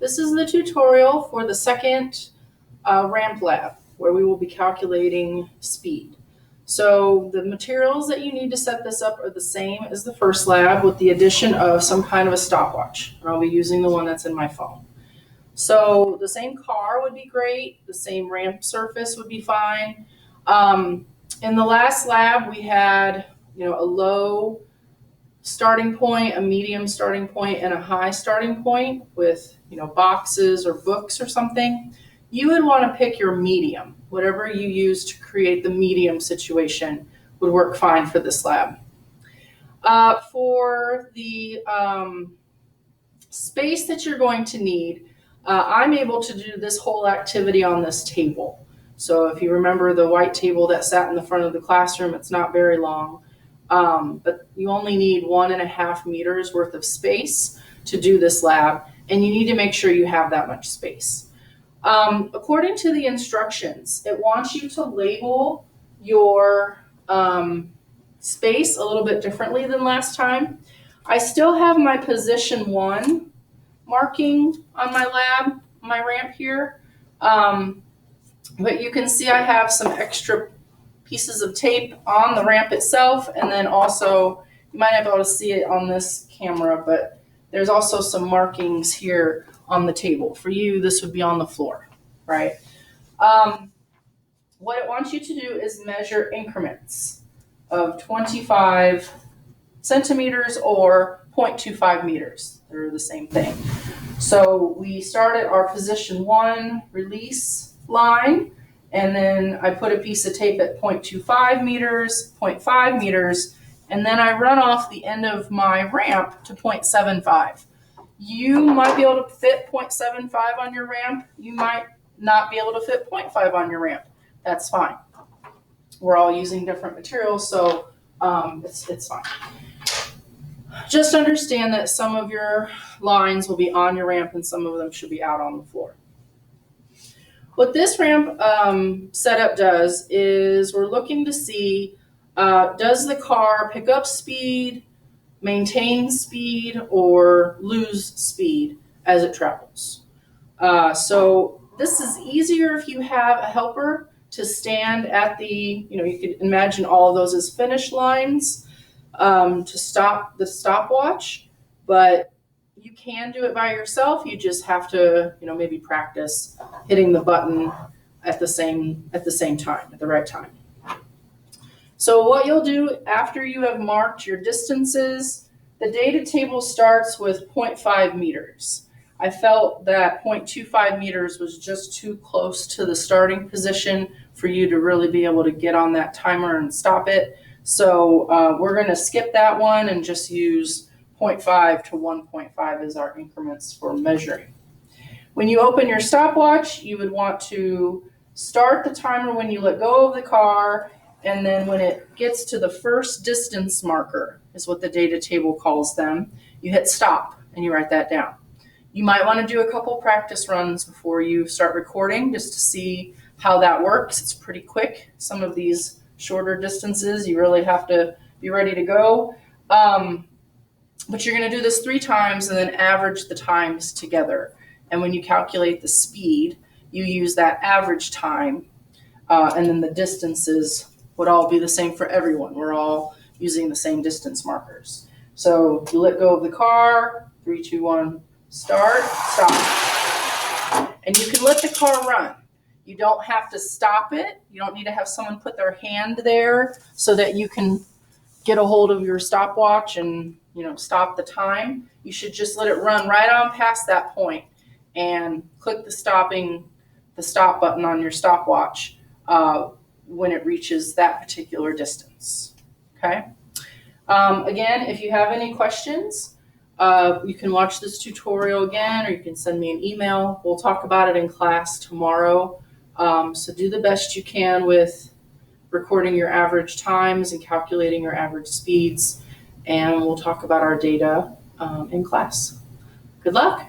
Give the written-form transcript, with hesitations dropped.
This is the tutorial for the second ramp lab where we will be calculating speed. So the materials that you need to set this up are the same as the first lab with the addition of some kind of a stopwatch. And I'll be using the one that's in my phone. So the same car would be great. The same ramp surface would be fine. In the last lab, we had a low starting point, a medium starting point, and a high starting point with boxes or books or something. You would want to pick your medium. Whatever you use to create the medium situation would work fine for this lab. For the space that you're going to need, I'm able to do this whole activity on this table. So if you remember the white table that sat in the front of the classroom, it's not very long, but you only need 1.5 meters worth of space to do this lab, and you need to make sure you have that much space. According to the instructions, it wants you to label your space a little bit differently than last time. I still have my position 1 marking on my ramp here, but you can see I have some extra pieces of tape on the ramp itself, and then also, you might not be able to see it on this camera, but there's also some markings here on the table. For you, this would be on the floor, right? What it wants you to do is measure increments of 25 centimeters or 0.25 meters. They're the same thing. So we start at our position 1 release line, and then I put a piece of tape at 0.25 meters, 0.5 meters, and then I run off the end of my ramp to 0.75. You might be able to fit 0.75 on your ramp. You might not be able to fit 0.5 on your ramp. That's fine. We're all using different materials, so it's fine. Just understand that some of your lines will be on your ramp and some of them should be out on the floor. What this ramp setup does is we're looking to see, does the car pick up speed, maintain speed, or lose speed as it travels? So this is easier if you have a helper to stand at the, you could imagine all of those as finish lines to stop the stopwatch, but you can do it by yourself. You just have to, maybe practice hitting the button at the same time, at the right time. So what you'll do after you have marked your distances, the data table starts with 0.5 meters. I felt that 0.25 meters was just too close to the starting position for you to really be able to get on that timer and stop it. So we're going to skip that one and just use 0.5 to 1.5 as our increments for measuring. When you open your stopwatch, you would want to start the timer when you let go of the car, and then when it gets to the first distance marker, is what the data table calls them, you hit stop and you write that down. You might want to do a couple practice runs before you start recording just to see how that works. It's pretty quick. Some of these shorter distances, you really have to be ready to go. But you're going to do this 3 times and then average the times together. And when you calculate the speed, you use that average time, and then the distances would all be the same for everyone. We're all using the same distance markers. So you let go of the car, 3, 2, 1, start, stop. And you can let the car run. You don't have to stop it. You don't need to have someone put their hand there so that you can get a hold of your stopwatch and stop the time. You should just let it run right on past that point and click the stop button on your stopwatch when it reaches that particular distance. Okay. Again, if you have any questions, you can watch this tutorial again, or you can send me an email. We'll talk about it in class tomorrow. So do the best you can with recording your average times and calculating your average speeds, and we'll talk about our data in class. Good luck.